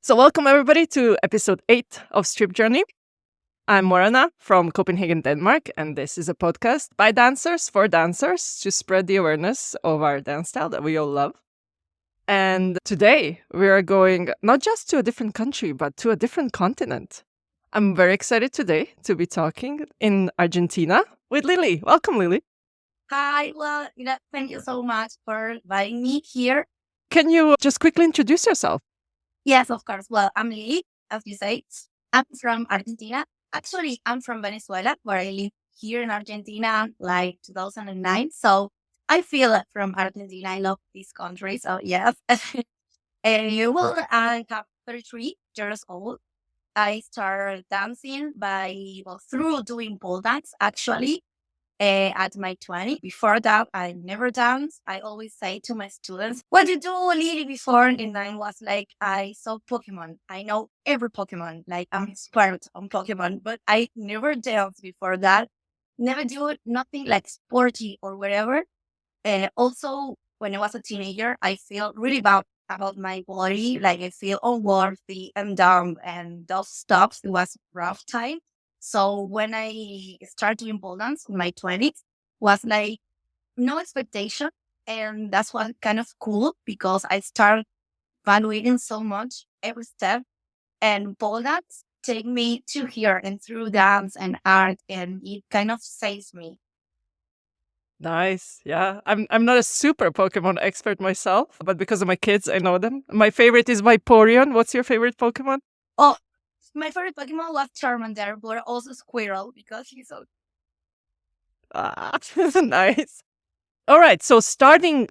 So, welcome everybody to episode 8 of StripJourney. I'm Morana from Copenhagen, Denmark, and this is a podcast by dancers for dancers to spread the awareness of our dance style that we all love. And today we are going not just to a different country, but to a different continent. I'm very excited today to be talking in Argentina with Lily. Welcome, Lily. Hi, thank you so much for inviting me here. Can you just quickly introduce yourself? Yes, of course. Well, I'm Lily, as you say. I'm from Argentina. Actually, I'm from Venezuela, but I live here in Argentina like 2009. So I feel from Argentina. I love this country. So yes. I have 33 years old. I started dancing through doing pole dance, actually. At my 20. Before that, I never danced. I always say to my students, what you do Lily before? And I was like, I saw Pokemon. I know every Pokemon. Like I'm expert on Pokemon, but I never danced before that. Never do nothing like sporty or whatever. Also, when I was a teenager, I feel really bad about my body. Like I feel unworthy and dumb and those stuff. It was rough time. So when I started doing pole dance in my 20s, was like no expectation. And that's what kind of cool because I started valuing so much every step. And pole dance take me to here and through dance and art, and it kind of saves me. Nice. Yeah. I'm not a super Pokemon expert myself, but because of my kids, I know them. My favorite is Vaporeon. What's your favorite Pokemon? Oh, my favorite Pokemon was Charmander, but also Squirrel because he's so. Ah, nice. All right. So starting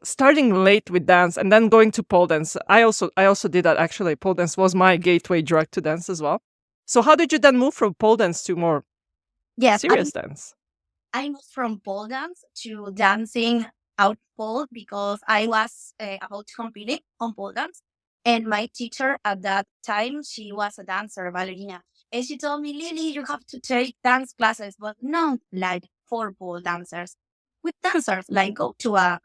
late with dance and then going to pole dance. I also did that actually. Pole dance was my gateway drug to dance as well. So how did you then move from pole dance to more Yes, serious dance? I moved from pole dance to dancing out pole because I was about to compete on pole dance. And my teacher at that time, she was a dancer, ballerina. And she told me, Lily, you have to take dance classes, but not like for pole dancers. With dancers, like go to a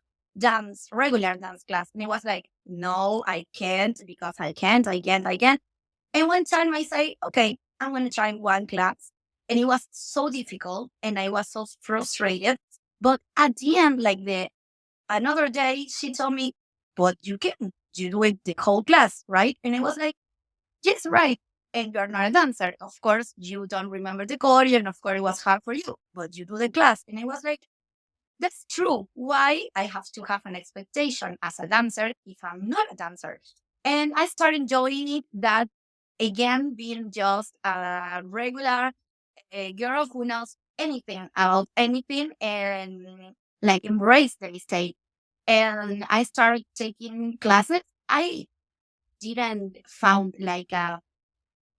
regular dance class. And it was like, no, I can't because I can't. And one time I say, okay, I'm going to try one class. And it was so difficult and I was so frustrated. But at the end, another day, she told me, but you can, you do it the whole class, right? And I was like, yes, right. And you're not a dancer. Of course, you don't remember the choreo. And of course, it was hard for you, but you do the class. And I was like, that's true. Why I have to have an expectation as a dancer if I'm not a dancer? And I started enjoying that again, being just a regular girl who knows anything about anything and like embrace the mistake. And I started taking classes. I didn't found like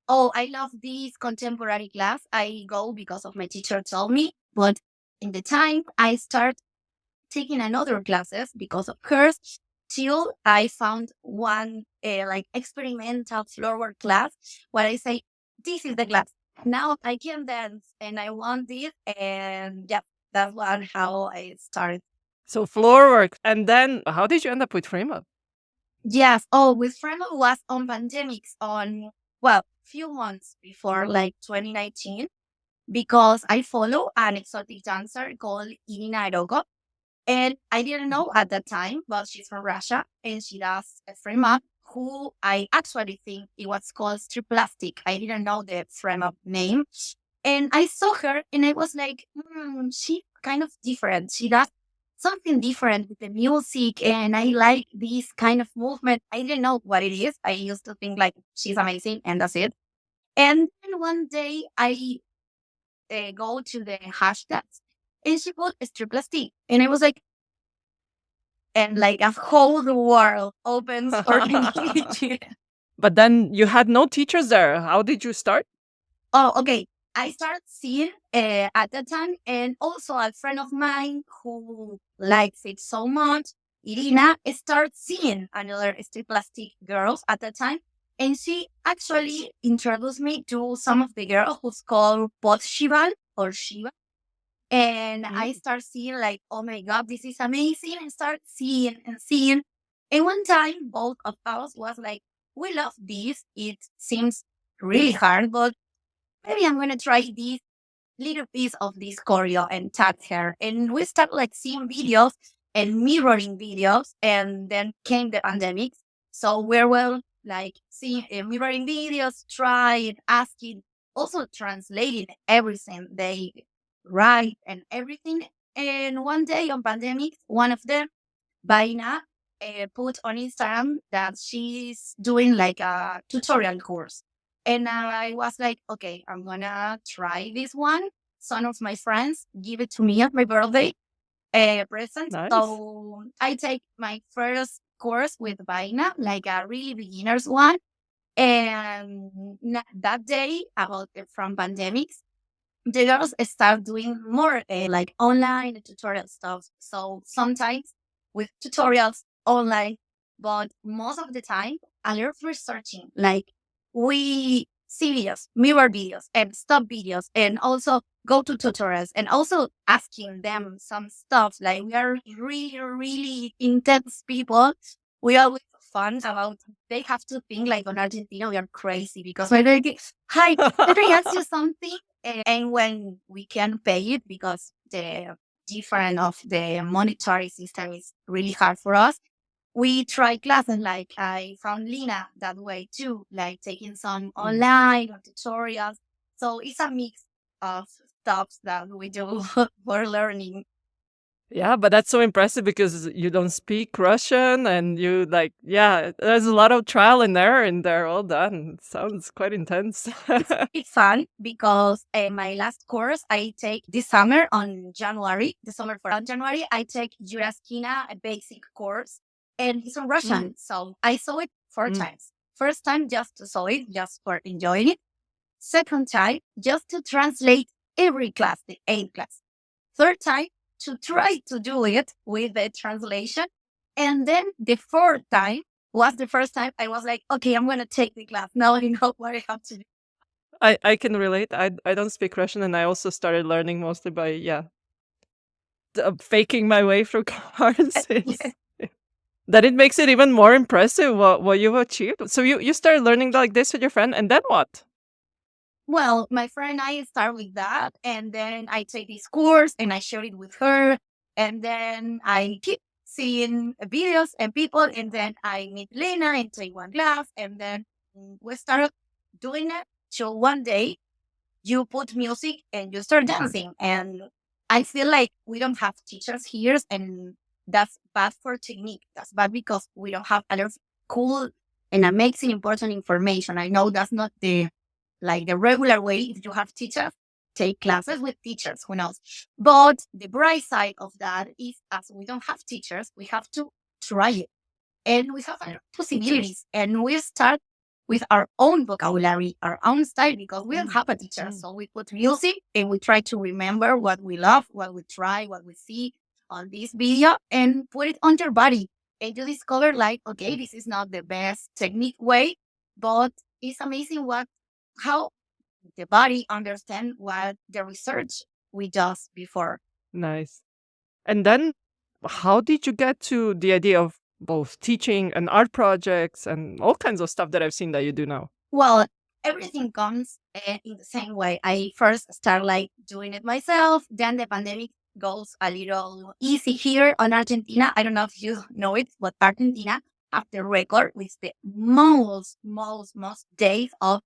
oh, I love this contemporary class. I go because of my teacher told me. But in the time I start taking another classes because of hers till I found one like experimental floor work class where I say, this is the class. Now I can dance and I want this. And yeah, that's one how I started. So floor work. And then how did you end up with frame up? Yes. Oh, with friend was on pandemics on, well, few months before like 2019 because I follow an exotic dancer called Irina Erogo. And I didn't know at that time, but she's from Russia and she does a frame up who I actually think it was called Strip Plastic. I didn't know the frame up name. And I saw her and I was like, she kind of different. She does something different with the music and I like this kind of movement. I didn't know what it is. I used to think like she's amazing and that's it. And then one day I go to the hashtags and she put strip plastic. And I was like, and like a whole world opens for me. But then you had no teachers there. How did you start? Oh, okay. I started seeing at that time, and also a friend of mine who likes it so much, Irina, started seeing another street plastic girls at that time. And she actually introduced me to some of the girls who's called Pot Shivan or Shiva. And I Mm. start seeing like, oh my God, this is amazing. And start seeing and seeing. And one time, both of us was like, we love this. It seems really hard, but maybe I'm going to try this little piece of this choreo and tag her. And we started like seeing videos and mirroring videos. And then came the pandemic. So we're well like seeing mirroring videos, trying, asking, also translating everything they write and everything. And one day on pandemic, one of them, Baina, put on Instagram that she's doing like a tutorial course. And I was like, okay, I'm gonna try this one. Some of my friends give it to me at my birthday present. Nice. So I take my first course with Baina, like a really beginner's one. And that day, about from pandemics, the girls start doing more like online tutorial stuff. So sometimes with tutorials online, but most of the time, a lot of researching. Like we see videos, mirror videos, and stop videos, and also go to tutorials, and also asking them some stuff. Like we are really, really intense people. We always fun about they have to think like on Argentina we are crazy because we're like, hi, let me ask you something. And when we can pay it because the difference of the monetary system is really hard for us, we try classes like I found Lina that way too, like taking some Mm. online or tutorials. So it's a mix of stuff that we do for learning. Yeah, but that's so impressive because you don't speak Russian and you like, yeah, there's a lot of trial and error in there all done. It sounds quite intense. It's fun because my last course I take this summer on January, the summer for on January, I take Juraskina, a basic course, and it's in Mm, Russian. So I saw it four mm. times. First time just to saw it, just for enjoying it. Second time, just to translate every class, the 8 class. Third time, to try to do it with the translation. And then the fourth time was the first time I was like, okay, I'm going to take the class. Now I know what I have to do. I can relate. I don't speak Russian, and I also started learning mostly by, yeah, faking my way through cards. That it makes it even more impressive what you've achieved. So you started learning like this with your friend, and then what? Well, my friend and I start with that, and then I take this course and I share it with her, and then I keep seeing videos and people, and then I meet Lena and take one class, and then we start doing it. So one day you put music and you start dancing, and I feel like we don't have teachers here, and that's bad for technique. That's bad because we don't have a lot of cool and amazing important information. I know that's not the like the regular way. If you have teachers, take classes with teachers, who knows? But the bright side of that is as we don't have teachers, we have to try it. And we have our possibilities. And we start with our own vocabulary, our own style, because we don't Mm, have a teacher. mm. So we put music and we try to remember what we love, what we try, what we see on this video and put it on your body. And you discover like, okay, this is not the best technique way, but it's amazing what how the body understand what the research we does before. Nice. And then how did you get to the idea of both teaching and art projects and all kinds of stuff that I've seen that you do now? Well, everything comes in the same way. I first start like doing it myself. Then the pandemic goes a little easy here on Argentina. I don't know if you know it, but Argentina have the record with the most days of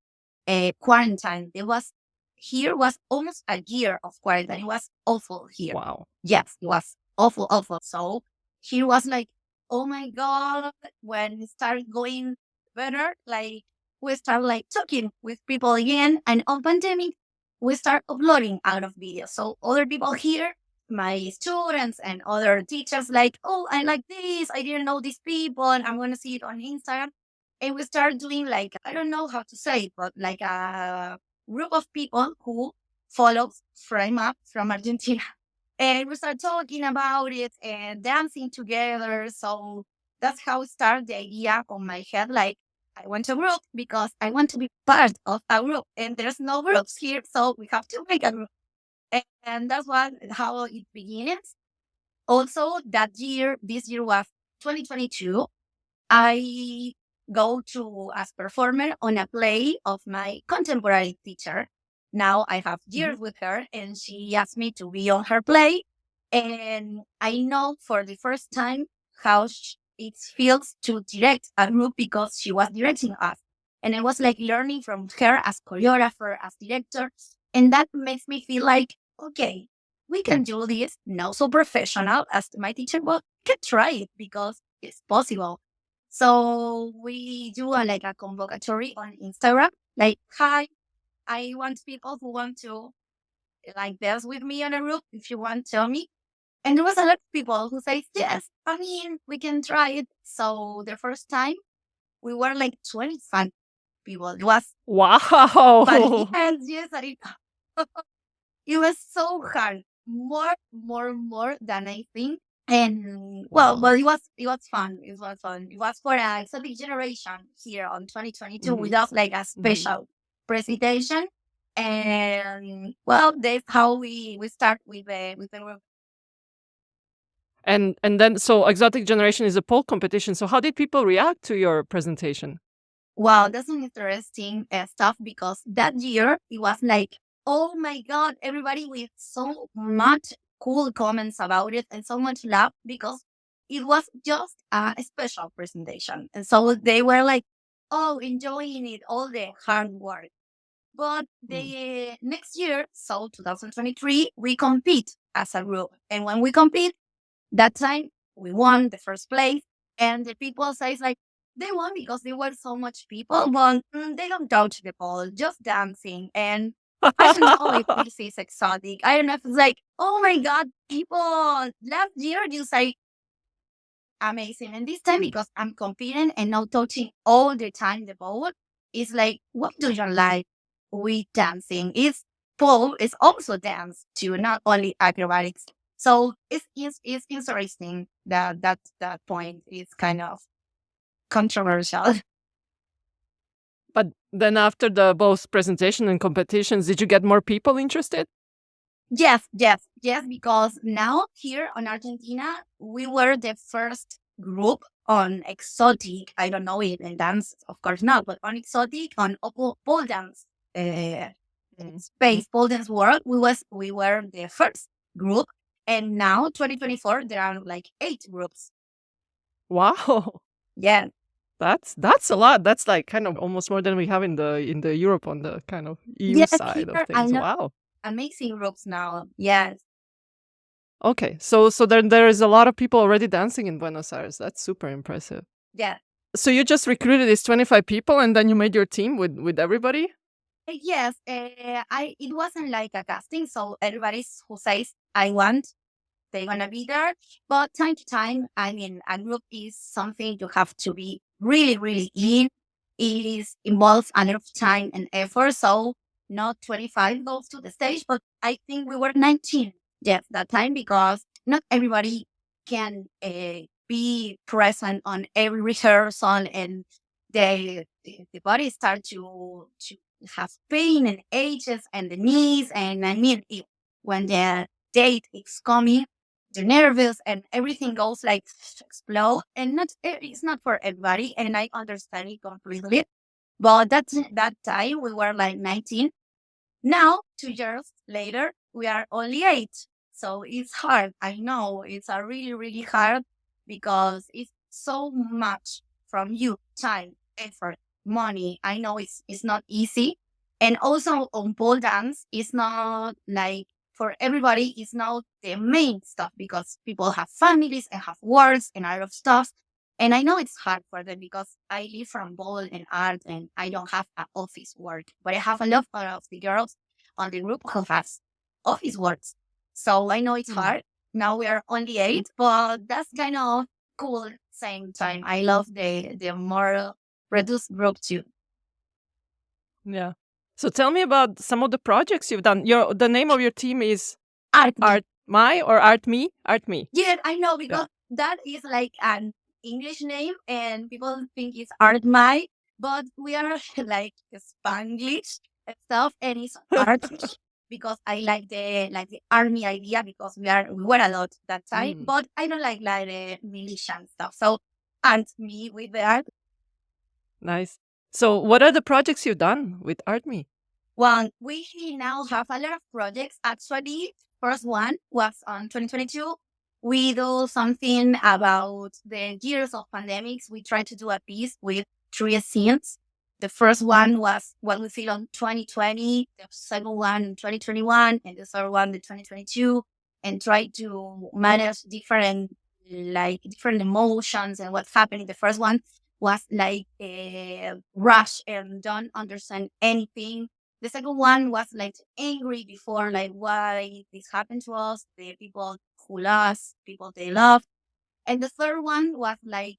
quarantine. It was here was almost a year of quarantine. It was awful here. Wow. Yes, it was awful, awful. So here was like, oh my god, when it started going better, like we start like talking with people again. And on pandemic, we start uploading out of videos. So other people here, my students and other teachers, like, oh, I like this. I didn't know these people, and I'm gonna see it on Instagram. And we start doing like I don't know how to say it, but like a group of people who follow Frame Up from Argentina. And we start talking about it and dancing together. So that's how it started the idea on my head. Like I want a group because I want to be part of a group. And there's no groups here, so we have to make a group. And that's what how it begins. Also, that year, this year was 2022. I go to as performer on a play of my contemporary teacher. Now I have years with her, and she asked me to be on her play. And I know for the first time how it feels to direct a group because she was directing us. And I was like learning from her as choreographer, as director. And that makes me feel like, okay, we can do this, not so professional as my teacher, but we can try it because it's possible. So we do like a convocatory on Instagram, like, hi, I want people who want to like dance with me on a group. If you want, tell me. And there was a lot of people who say, yes, I mean, we can try it. So the first time we were like 25 people. It was, Wow. but yes, it was so hard. More than I think. And Wow. well, it was fun. It was fun. It was for a exotic generation here on 2022 without like a special presentation. And well, that's how we start with the group. And then, so Exotic Generation is a pole competition. So how did people react to your presentation? Wow, that's an interesting stuff because that year it was like, oh my God, everybody with so much cool comments about it and so much love because it was just a special presentation. And so they were like, oh, enjoying it, all the hard work. But the next year, so 2023, we compete as a group. And when we compete, that time we won the first place. And the people says like, they won because there were so much people, but they don't touch the ball, just dancing. And I don't know if this is exotic. I don't know if it's like, oh my God, people last year you say amazing. And this time, because I'm competing and not touching all the time the ball, it's like, what do you like with dancing? It's pole is also dance too, not only acrobatics. So it's interesting that point is kind of controversial. But then after the both presentation and competitions, did you get more people interested? Yes, because now here on Argentina, we were the first group on exotic. I don't know it in dance, of course not, but on exotic, on pole dance space, pole dance world, we were the first group. And now 2024, there are like 8 groups. Wow. Yeah. That's a lot. That's like kind of almost more than we have in the Europe on the kind of EU Yes, side of here I things. know Wow. amazing groups now. Yes. Okay. So then there is a lot of people already dancing in Buenos Aires. That's super impressive. Yeah. So you just recruited these 25 people and then you made your team with everybody? Yes, it wasn't like a casting, so everybody who says I want, they're gonna be there. But time to time, I mean, a group is something you have to be really, really in. Involves a lot of time and effort. So not 25 goes to the stage, but I think we were 19. Yes, that time because not everybody can be present on every rehearsal and the body start to have pain and aches and the knees. And I mean, when the date is coming, they're nervous and everything goes like explode. And it's not for everybody, and I understand it completely. But that time we were like 19. Now 2 years later, we are only 8. So it's hard. I know it's a really really hard because it's so much from you, time, effort, money. I know it's not easy. And also on pole dance, it's not like for everybody, it's not the main stuff because people have families and have works and a lot of stuff. And I know it's hard for them because I live from ball and art and I don't have an office work, but I have a lot of the girls on the group who has office works. So I know it's hard. Now we are only 8, but that's kind of cool same time. I love the more reduced group too. Yeah. So tell me about some of the projects you've done. The name of your team is ArtMy. ArtMy or ArtMy? ArtMy. Yeah, I know because that is like an English name and people think it's ArtMy, but we are like Spanglish and stuff, and it's art because I like the army idea because we were a lot that time, but I don't like the militia and stuff. So ArtMy with the art. Nice. So, what are the projects you've done with ArtMy? Well, we now have a lot of projects. Actually, first one was on 2022. We do something about the years of pandemics. We tried to do a piece with three scenes. The first one was what we feel on 2020, the second one in 2021, and the third one in 2022, and try to manage different emotions and what's happening. The first one was like a rush and don't understand anything. The second one was like angry before, like why this happened to us, the people who lost, people they love. And the third one was like,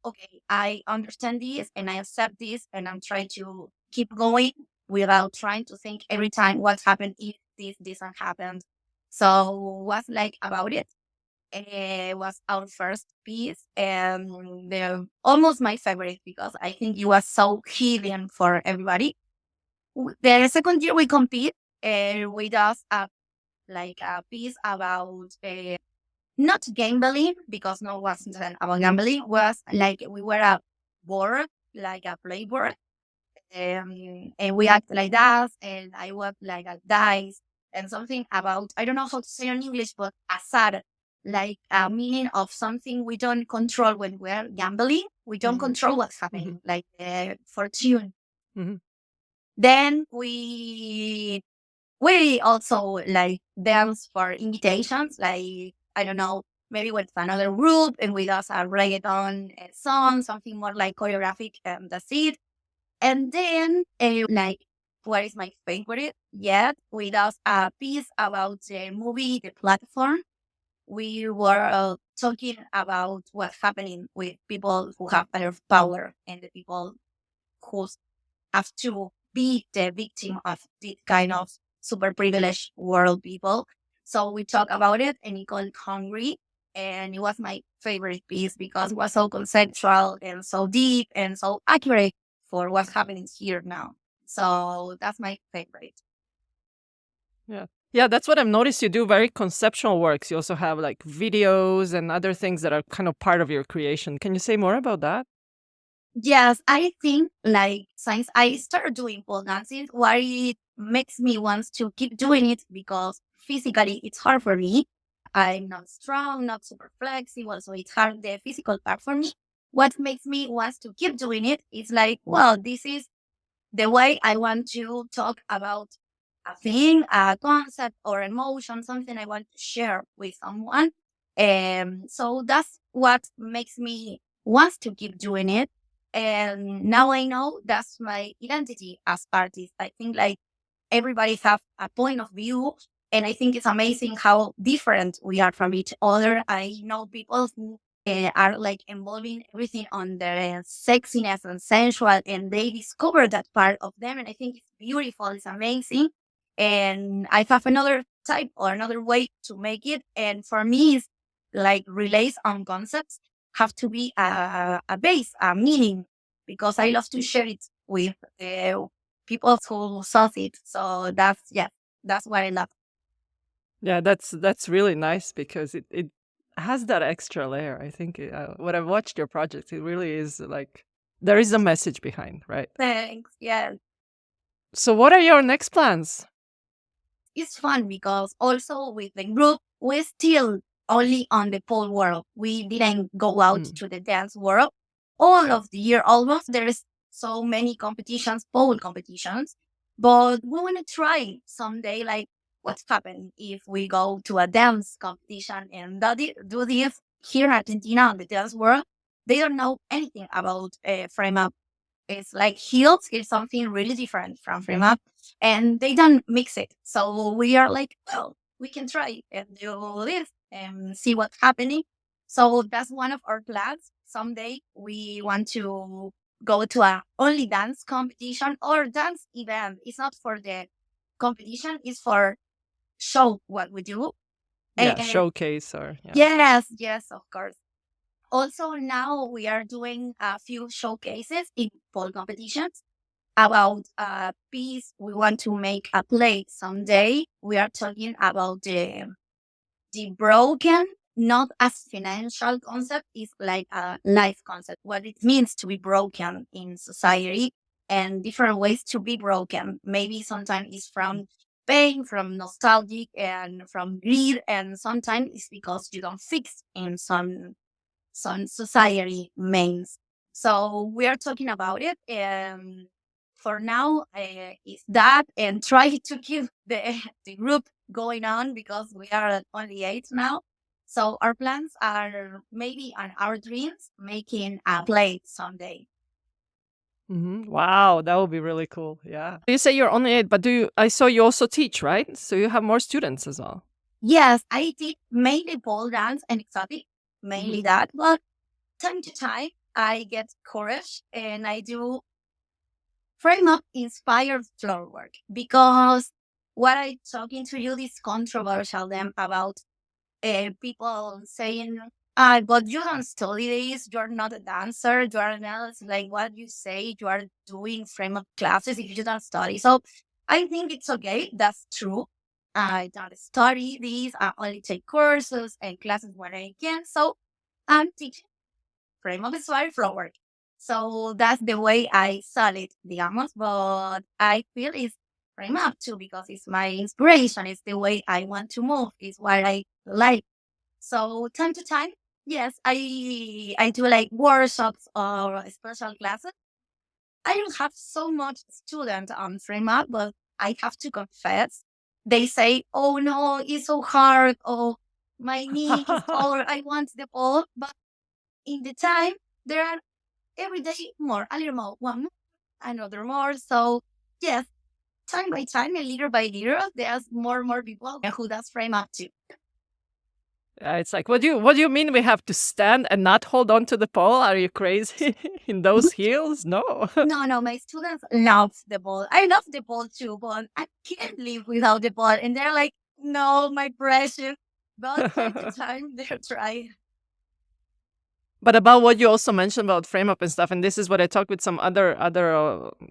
okay, I understand this and I accept this and I'm trying to keep going without trying to think every time what happened if this doesn't happen. So was like about it. It was our first piece and the almost my favorite because I think it was so healing for everybody. The second year we compete we does a piece about not gambling because no wasn't about gambling was like we were a board like a playboard and we act like that and I was like a dice and something about I don't know how to say in English but azar like a meaning of something we don't control when we're gambling we don't control what's happening like fortune. Then we also like dance for invitations, like I don't know, maybe with another group and we does a reggaeton song, something more like choreographic, and that's it. And then like what is my favorite yet? We does a piece about the movie The Platform. We were talking about what's happening with people who have better power and the people who have to be the victim of this kind of super privileged world people. So we talk about it and it called Hungry. And it was my favorite piece because it was so conceptual and so deep and so accurate for what's happening here now. So that's my favorite. Yeah. Yeah, that's what I've noticed. You do very conceptual works. You also have like videos and other things that are kind of part of your creation. Can you say more about that? Yes, I think like since I started doing pole dancing, what it makes me want to keep doing it because physically it's hard for me. I'm not strong, not super flexible, so it's hard the physical part for me. What makes me want to keep doing it is like, well, this is the way I want to talk about a thing, a concept or emotion, something I want to share with someone. So that's what makes me want to keep doing it. And now I know that's my identity as artist. I think like everybody have a point of view. And I think it's amazing how different we are from each other. I know people who are like involving everything on their sexiness and sensual, and they discover that part of them. And I think it's beautiful, it's amazing. And I have another type or another way to make it. And for me, it's like relays on concepts have to be a base, a meaning, because I love to share it with people who saw it. So that's, yeah, that's what I love. Yeah, that's really nice because it has that extra layer. I think when I've watched your project, it really is like there is a message behind, right? Thanks. Yeah. So, what are your next plans? It's fun because also with the group, we're still only on the pole world. We didn't go out to the dance world. All of the year, almost, there's so many competitions, pole competitions. But we want to try someday, like, what's happened if we go to a dance competition and do this here in Argentina on the dance world. They don't know anything about frame up. It's like heels is something really different from frame up and they don't mix it. So we are like, well, we can try and do this and see what's happening. So that's one of our plans. Someday we want to go to a only dance competition or dance event. It's not for the competition, it's for show what we do. Yeah, And showcase or yeah. yes, of course. Also, now we are doing a few showcases in pole competitions about a piece we want to make a play someday. We are talking about the broken not as financial concept, is like a life concept, what it means to be broken in society and different ways to be broken. Maybe sometimes it's from pain, from nostalgic, and from greed, and sometimes it's because you don't fix in some society means. So we are talking about it, and for now, is that, and try to keep the the group going on because we are at only 8 now. So our plans are maybe on our dreams making a play someday. Wow, that would be really cool. Yeah. You say you're only 8, but I saw you also teach, right? So you have more students as well. Yes, I did mainly pole dance and exotic, mainly Mhm. that. But time to time, I get courage and I do frame up inspired floor work because what I talking to you is controversial them about people saying, but you don't study this, you're not a dancer, you are not like what you say, you are doing frame up classes if you don't study. So I think it's okay. That's true. I don't study these. I only take courses and classes when I can. So I'm teaching frame of inspired floor work. So that's the way I saw it, digamos, but I feel it's frame up too because it's my inspiration. It's the way I want to move. It's what I like. So time to time, yes, I do like workshops or special classes. I don't have so much student on frame up, but I have to confess, they say, "Oh no, it's so hard. Oh, my knee is taller. I want the ball." But in the time, there are every day more, a little more, one more, another more. So yes, time by time and little by little, there's more and more people who does frame up too. It's like, what do you mean we have to stand and not hold on to the pole? Are you crazy? In those heels? No. No, no, my students love the ball. I love the ball too, but I can't live without the ball. And they're like, no, my precious. But time to time, they're trying. But about what you also mentioned about frame up and stuff, and this is what I talked with some other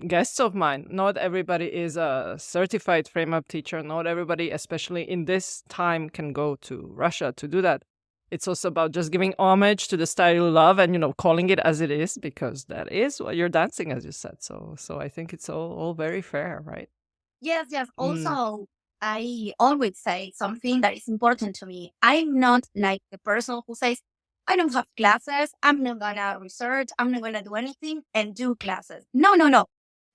guests of mine. Not everybody is a certified frame up teacher. Not everybody, especially in this time, can go to Russia to do that. It's also about just giving homage to the style you love, and calling it as it is, because that is what you're dancing, as you said. So I think it's all very fair, right? Yes, yes. Mm. Also, I always say something that is important to me. I'm not like the person who says, I don't have classes. I'm not gonna research. I'm not gonna do anything and do classes. No, no, no.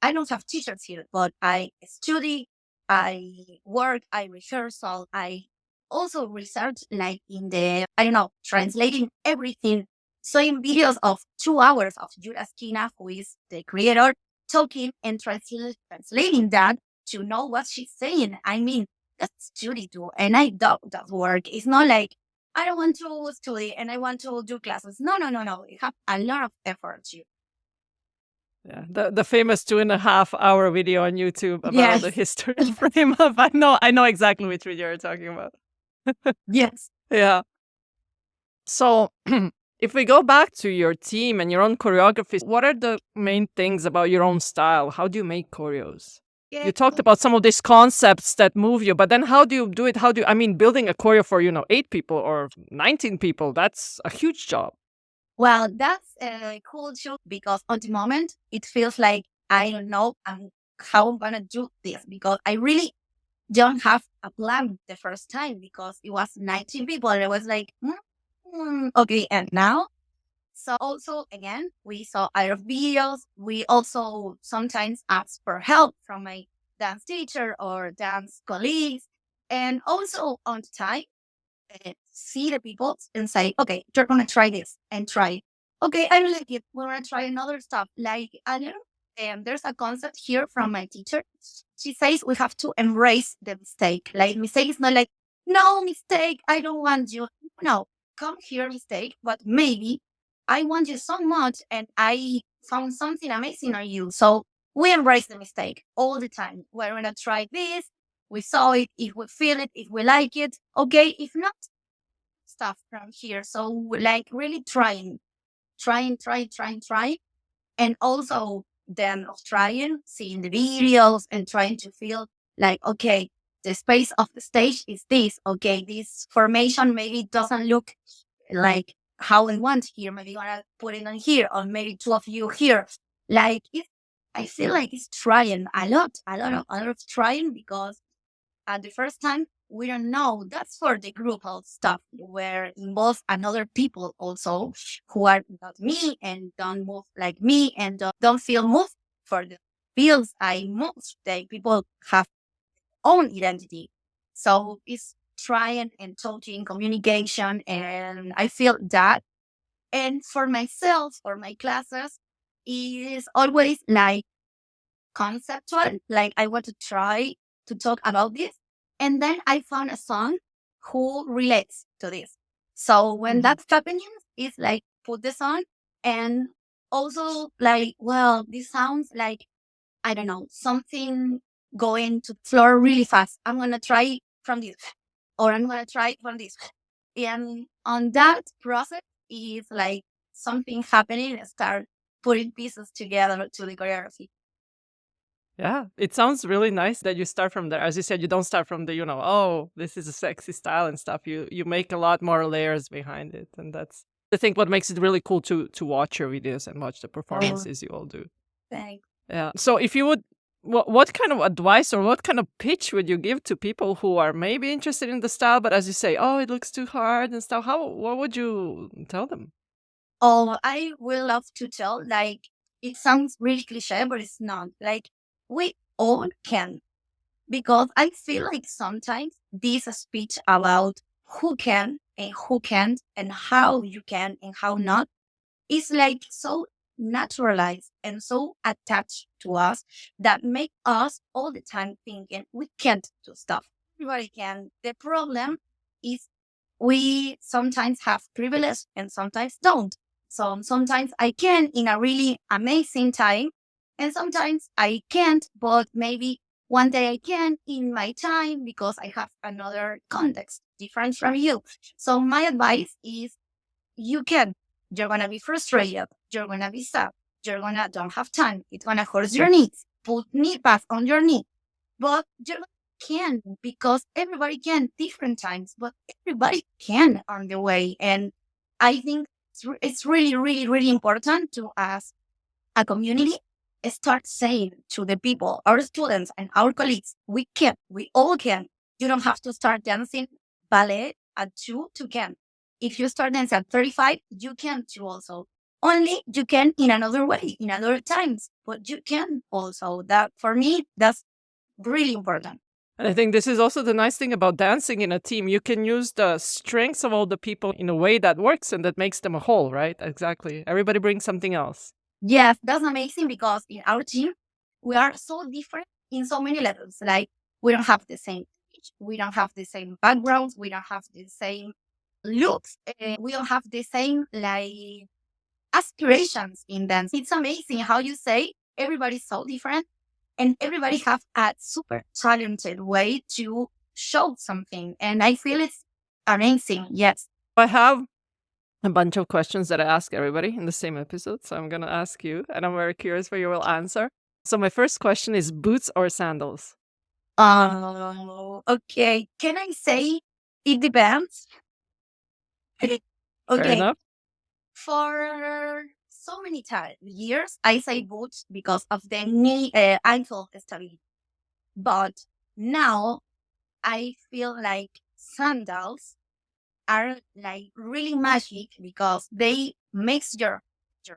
I don't have teachers here, but I study, I work, I rehearsal, I also research like in the, I don't know, translating everything. So in videos of 2 hours of Julia Skina, who is the creator, talking and translating that to know what she's saying. I mean, that's Judy too. And I doubt that work. It's not like I don't want to study and I want to do classes. No, no, no, no. You have a lot of effort too. Yeah, the famous 2.5 hour video on YouTube about the Yes. history of frame up. I know exactly which video you're talking about. Yes. Yeah. So if we go back to your team and your own choreography, what are the main things about your own style? How do you make choreos? Yeah. You talked about some of these concepts that move you, but then how do you do it? I mean, building a choreo for, 8 people or 19 people, that's a huge job. Well, that's cool too because on the moment it feels like I don't know how I'm gonna do this because I really don't have a plan the first time because it was 19 people and I was like, okay, and now. So also again, we saw other videos. We also sometimes ask for help from my dance teacher or dance colleagues, and also on time see the people and say, okay, you're gonna try this and try it. Okay, I like it. We're gonna try another stuff. Like I don't know. There's a concept here from my teacher. She says we have to embrace the mistake. Like mistake is not like, no mistake, I don't want you. No, come here, mistake, but maybe I want you so much and I found something amazing on you. So we embrace the mistake all the time. We're gonna try this. We saw it, if we feel it, if we like it, okay. If not, stuff from here. So like really trying, and also then of trying, seeing the videos and trying to feel like, okay, the space of the stage is this. Okay, this formation maybe doesn't look like how I want here. Maybe I want to put it on here, or maybe two of you here. Like I feel like it's trying a lot of trying, because at the first time we don't know. That's for the group of stuff where involve another people also who are not me and don't move like me and don't feel moved for the feels I move. Like people have own identity. So it's trying and talking, communication, and I feel that. And for myself, for my classes, it is always like conceptual. Like I want to try to talk about this. And then I found a song who relates to this. So when that's happening, it's like put the song and also like, well, this sounds like, I don't know, something going to floor really fast. I'm gonna try from this, or I'm gonna try from this. And on that process is like something happening and start putting pieces together to the choreography. Yeah, it sounds really nice that you start from there. As you said, you don't start from the, oh, this is a sexy style and stuff. You make a lot more layers behind it, and that's I think what makes it really cool to watch your videos and watch the performances you all do. Thanks. Yeah. So if you would, what kind of advice or what kind of pitch would you give to people who are maybe interested in the style, but as you say, oh, it looks too hard and stuff? What would you tell them? Oh, I will love to tell, like, it sounds really cliche, but it's not. Like, we all can. Because I feel like sometimes this speech about who can and who can't and how you can and how not is like so naturalized and so attached to us that make us all the time thinking we can't do stuff. Everybody can. The problem is we sometimes have privilege and sometimes don't. So sometimes I can in a really amazing time, and sometimes I can't, but maybe one day I can in my time because I have another context different from you. So my advice is you can. You're gonna be frustrated. You're gonna be sad. You're gonna don't have time. It's gonna hurt your knees. Put knee pads on your knee. But you can, because everybody can different times, but everybody can on the way. And I think it's really, really, really important to as a community start saying to the people, our students and our colleagues, we can, we all can. You don't have to start dancing ballet at 2 to can. If you start dancing at 35, you can too also. Only you can in another way, in other times, but you can also. That for me, that's really important. And I think this is also the nice thing about dancing in a team. You can use the strengths of all the people in a way that works and that makes them a whole, right? Exactly. Everybody brings something else. Yes, that's amazing, because in our team, we are so different in so many levels. Like we don't have the same age, we don't have the same backgrounds, we don't have the same looks, we don't have the same like aspirations in dance. It's amazing how you say everybody's so different and everybody have a super talented way to show something. And I feel it's amazing. Yes. I have a bunch of questions that I ask everybody in the same episode. So I'm going to ask you, and I'm very curious what you will answer. So my first question is boots or sandals? Okay. Can I say it depends? Fair Okay. enough. For so many years, I say boots because of the knee ankle stability. But now I feel like sandals are like really magic because they makes your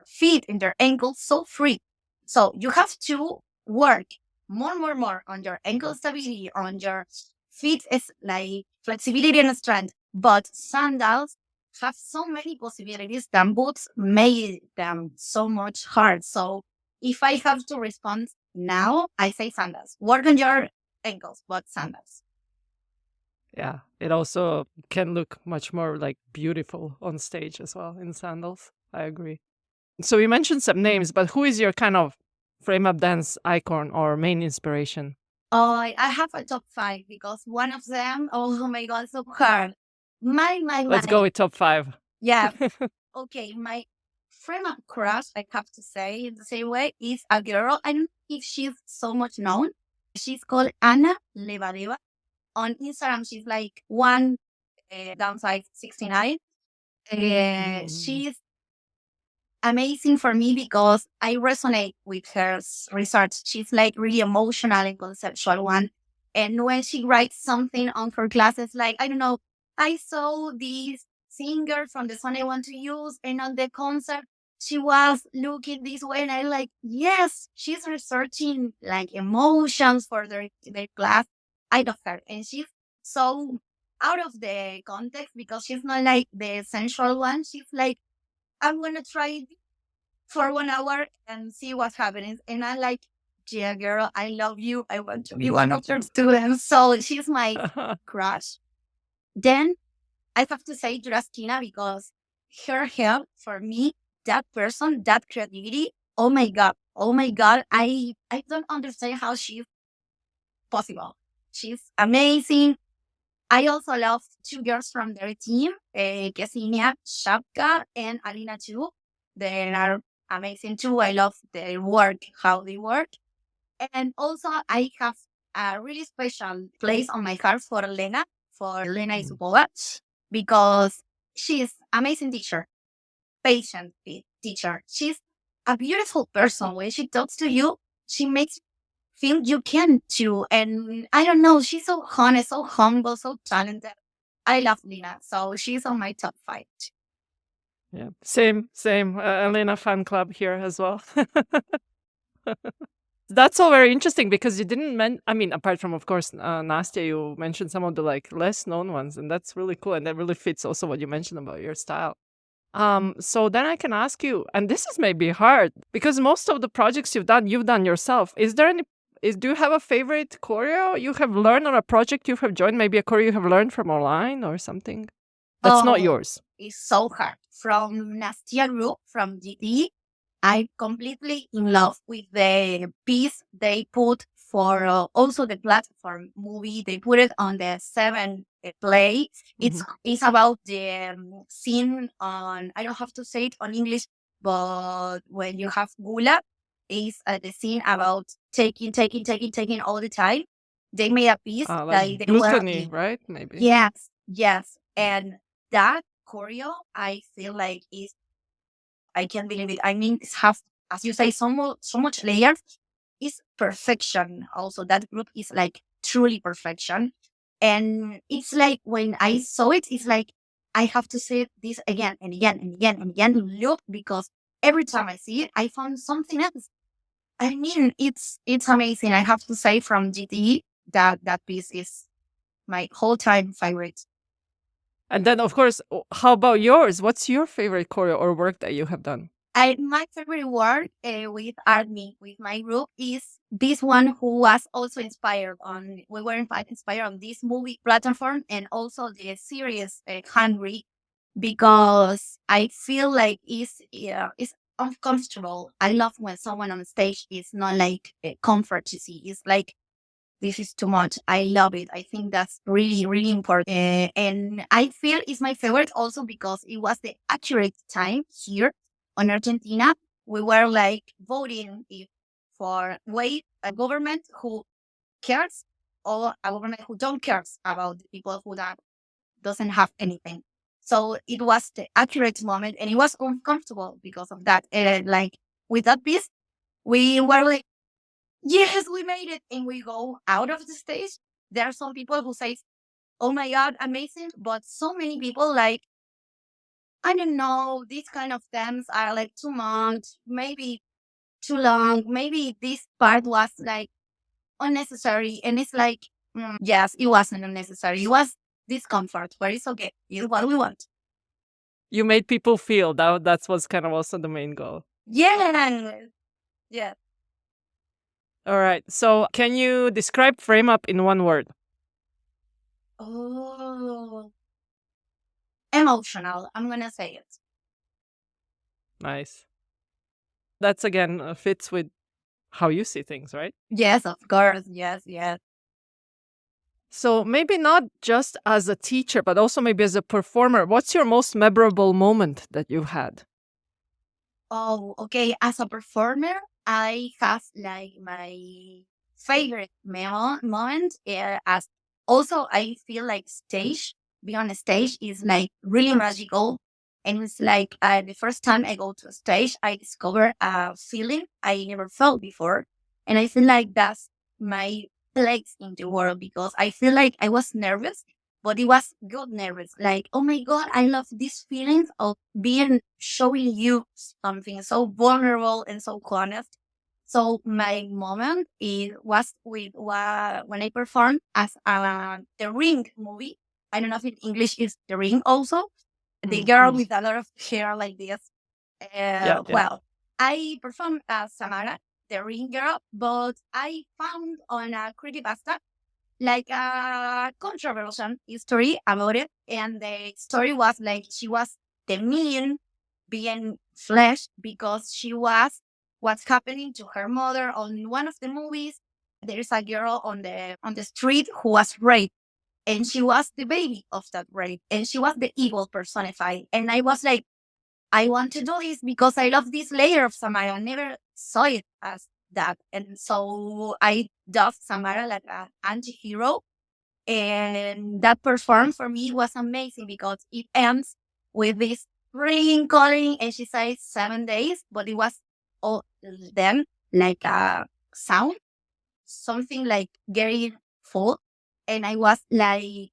feet and your ankles so free. So you have to work more on your ankle stability, on your feet is like flexibility and strength. But sandals have so many possibilities that boots made them so much hard. So if I have to respond now, I say sandals. Work on your ankles, but sandals. Yeah. It also can look much more like beautiful on stage as well in sandals. I agree. So you mentioned some names, but who is your kind of frame up dance icon or main inspiration? Oh, I have a top 5 because one of them, oh my God, so hard. Let's go with top 5. Yeah. Okay, my frame up crush, I have to say in the same way, is a girl. I don't know if she's so much known. She's called Anna Levadeva. on Instagram, she's like one downside 69. She's amazing for me because I resonate with her research. She's like really emotional and conceptual one. And when she writes something on her classes, like, I don't know, I saw this singer from the song I want to use, and on the concert, she was looking this way. And I like, yes, she's researching like emotions for their class. I love her. And she's so out of the context because she's not like the sensual one. She's like, I'm gonna try it for 1 hour and see what's happening. And I'm like, yeah, girl, I love you. I want to be one of your students. So she's my crush. Then I have to say Justina because her help for me, that person, that creativity. Oh my god. Oh my god. I don't understand how she's possible. She's amazing. I also love two girls from their team, Ksenia Shapka and Alina too. They are amazing too. I love their work, how they work. And also I have a really special place on my heart for Lena Isubova, because she's amazing teacher, patient teacher. She's a beautiful person. When she talks to you, she makes feel you can too. And I don't know, she's so honest, so humble, so talented. I love Lina, so she's on my top 5. Yeah, same. Elena fan club here as well. That's all very interesting because you didn't I mean, apart from, of course, Nastya, you mentioned some of the like less known ones, and that's really cool. And that really fits also what you mentioned about your style. So then I can ask you, and this is maybe hard because most of the projects you've done yourself. Do you have a favorite choreo you have learned on a project you have joined? Maybe a choreo you have learned from online or something that's not yours? It's so hard. From Nastya group, from GT, I'm completely in love with the piece they put for also the platform movie. They put it on the 7 play. It's about the scene on, I don't have to say it on English, but when you have gula, is the scene about taking all the time. They made a piece that Like they were gluttony, right? Maybe. yes, and that choreo, I feel like is, I can't believe it. I mean, it's have, as you say, so much layers. Is perfection. Also, that group is like truly perfection. And it's like when I saw it, it's like I have to say this again and again and again and again. Look, because every time I see it, I found something else. I mean, it's amazing. I have to say from GT that piece is my whole time favorite. And then, of course, how about yours? What's your favorite choreo or work that you have done? My favorite work with ArtMy, with my group, is this one who was also inspired on, we were inspired on this movie platform and also the series Hungry, because I feel like it's uncomfortable. I love when someone on stage is not like comfort to see. It's like, this is too much. I love it. I think that's really, really important. And I feel it's my favorite also because it was the accurate time here on Argentina. We were like voting if for a government who cares or a government who don't cares about the people who doesn't have anything. So it was the accurate moment and it was uncomfortable because of that. Like with that piece, we were like, yes, we made it. And we go out of the stage. There are some people who say, oh my God, amazing. But so many people like, I don't know, these kind of themes are like too much, maybe too long. Maybe this part was like unnecessary. And it's like, yes, it wasn't unnecessary. It was discomfort, but it's okay. It's what we want. You made people feel that was kind of also the main goal. Yeah. Yeah. All right. So can you describe Frame Up in one word? Oh, emotional. I'm going to say it. Nice. That's again fits with how you see things, right? Yes, of course. Yes, yes. So maybe not just as a teacher, but also maybe as a performer. What's your most memorable moment that you've had? Oh, okay. As a performer, I have like my favorite moment as Also, I feel like being on a stage is like really magical. And it's like the first time I go to a stage, I discover a feeling I never felt before. And I feel like that's my place in the world because I feel like I was nervous, but it was good nervous. Like, oh my God, I love this feeling of showing you something so vulnerable and so honest. So my moment was with when I performed as the Ring movie. I don't know if in English is the Ring also. The girl Mm. with a lot of hair like this. Yeah, yeah. Well, I performed as Samara, the Ring girl, but I found on a creepypasta like a controversial history about it. And the story was like she was the mean being flesh because she was what's happening to her mother on one of the movies. There is a girl on the street who was raped, and she was the baby of that rape, and she was the evil personified. And I was like, I want to do this because I love this layer of Samara. I never saw it as that. And so I dubbed Samara like an anti-hero. And that perform for me was amazing because it ends with this ringing calling and she says 7 days, but it was all then like a sound, something like very full. And I was like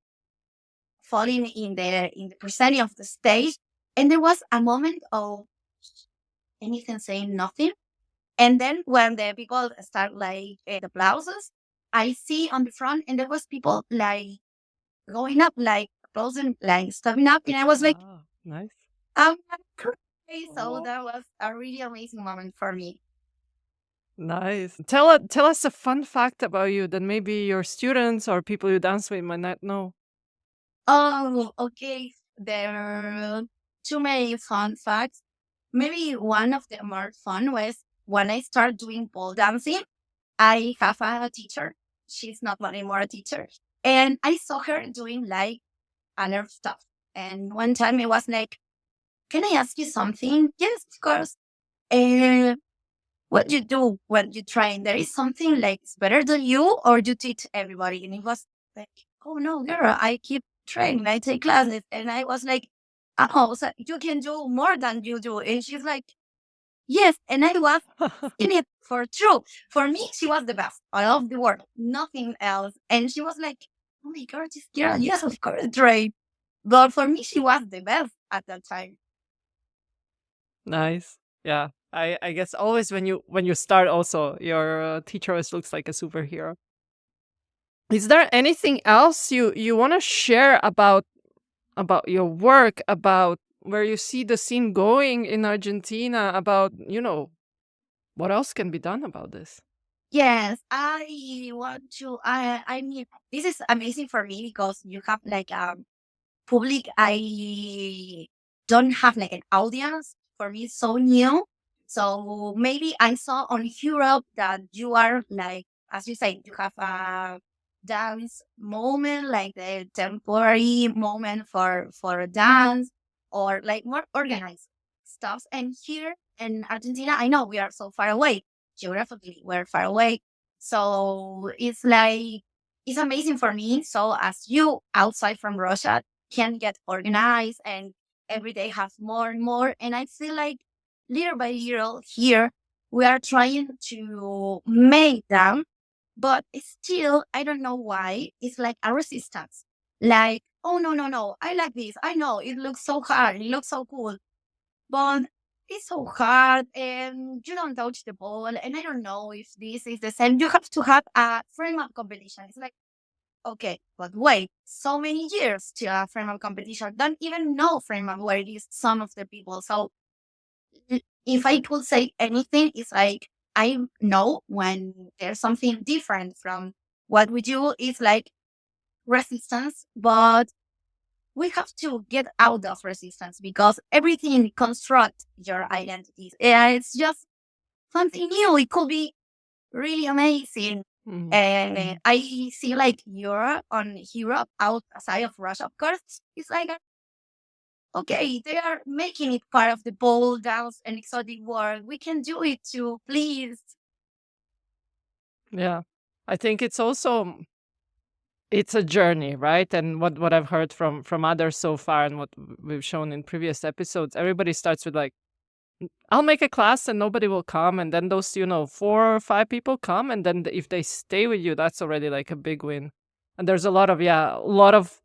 falling in the presenting of the stage. And there was a moment of anything saying nothing. And then when the people start like the applauses, I see on the front and there was people like going up, like closing, like stepping up. And I was like, Ah, nice. I'm not crazy. So Oh, that was a really amazing moment for me. nice. Tell us a fun fact about you that maybe your students or people you dance with might not know. Oh, okay. There are too many fun facts. Maybe one of the more fun was when I started doing pole dancing. I have a teacher. She's not anymore a teacher. And I saw her doing like other stuff. And one time it was like, can I ask you something? Yes, of course. And what you do when you train, there is something like it's better than you or you teach everybody. And it was like, oh no, girl, I keep training, I take classes. And I was like, oh, so you can do more than you do. And she's like, yes. And I was in it for true. For me, she was the best. I love the world, nothing else. And she was like, oh my God, this girl, yes, of course, train. But for me, she was the best at that time. Nice. Yeah. I guess always when you start also your teacher always looks like a superhero. Is there anything else you want to share about your work, about where you see the scene going in Argentina, about, what else can be done about this? Yes, I want to. I mean, this is amazing for me because you have like public. I don't have like an audience. For me, it's so new. So maybe I saw on Europe that you are like, as you say, you have a dance moment, like the temporary moment for a dance, or like more organized stuff. And here in Argentina, I know we are so far away geographically. We're far away, so it's like it's amazing for me. So as you outside from Russia can get organized and every day have more and more. And I feel like little by little here, we are trying to make them, but it's still, I don't know why, it's like a resistance. Like, oh, no, no, no, I like this. I know it looks so hard. It looks so cool, but it's so hard and you don't touch the ball. And I don't know if this is the same. You have to have a frame up competition. It's like, okay, but wait, so many years to a frame up competition. Don't even know frame up where it is some of the people. So if I could say anything, it's like I know when there's something different from what we do, it's like resistance, but we have to get out of resistance because everything constructs your identities. Yeah, it's just something new. It could be really amazing. Mhm. And I see like Europe on Europe outside of Russia, of course, it's like okay, they are making it part of the bold dance and exotic world. We can do it too, please. Yeah. I think it's also it's a journey, right? And what I've heard from others so far, and what we've shown in previous episodes, everybody starts with like, I'll make a class and nobody will come, and then those 4 or 5 people come, and then if they stay with you, that's already like a big win. And there's a lot of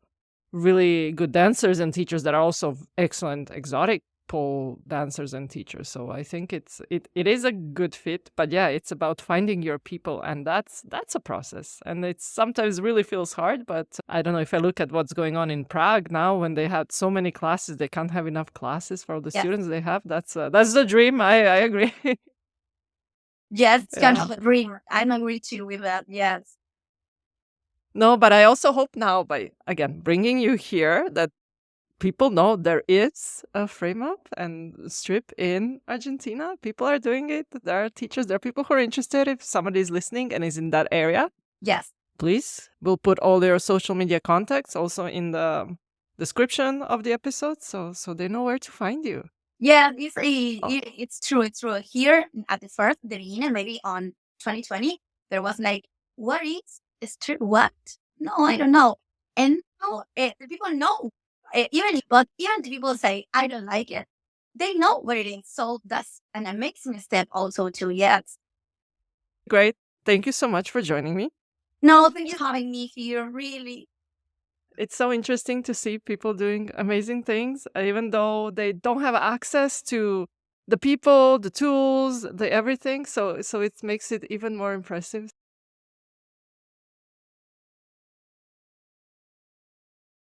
really good dancers and teachers that are also excellent exotic pole dancers and teachers. So I think it is a good fit, but yeah, it's about finding your people, and that's a process, and it sometimes really feels hard. But I don't know, if I look at what's going on in Prague now, when they had so many classes, they can't have enough classes for all the Yes. students they have. That's the dream. I agree. Yes, it's kind Yeah. of a dream. I'm agree too with that. Yes. No, but I also hope now, by again bringing you here, that people know there is a frame up and strip in Argentina. People are doing it. There are teachers, there are people who are interested. If somebody is listening and is in that area, Yes. please, we'll put all their social media contacts also in the description of the episode, so they know where to find you. Yeah, Oh. it's true. It's true. Here at the beginning, maybe on 2020, there was like, what is strip? What? No, I don't know. And no, the people know. But even the people say, I don't like it. They know what it is. So that's an amazing step also too. Yes. Great. Thank you so much for joining me. No, thank you for having me here. Really. It's so interesting to see people doing amazing things, even though they don't have access to the people, the tools, the everything. So it makes it even more impressive.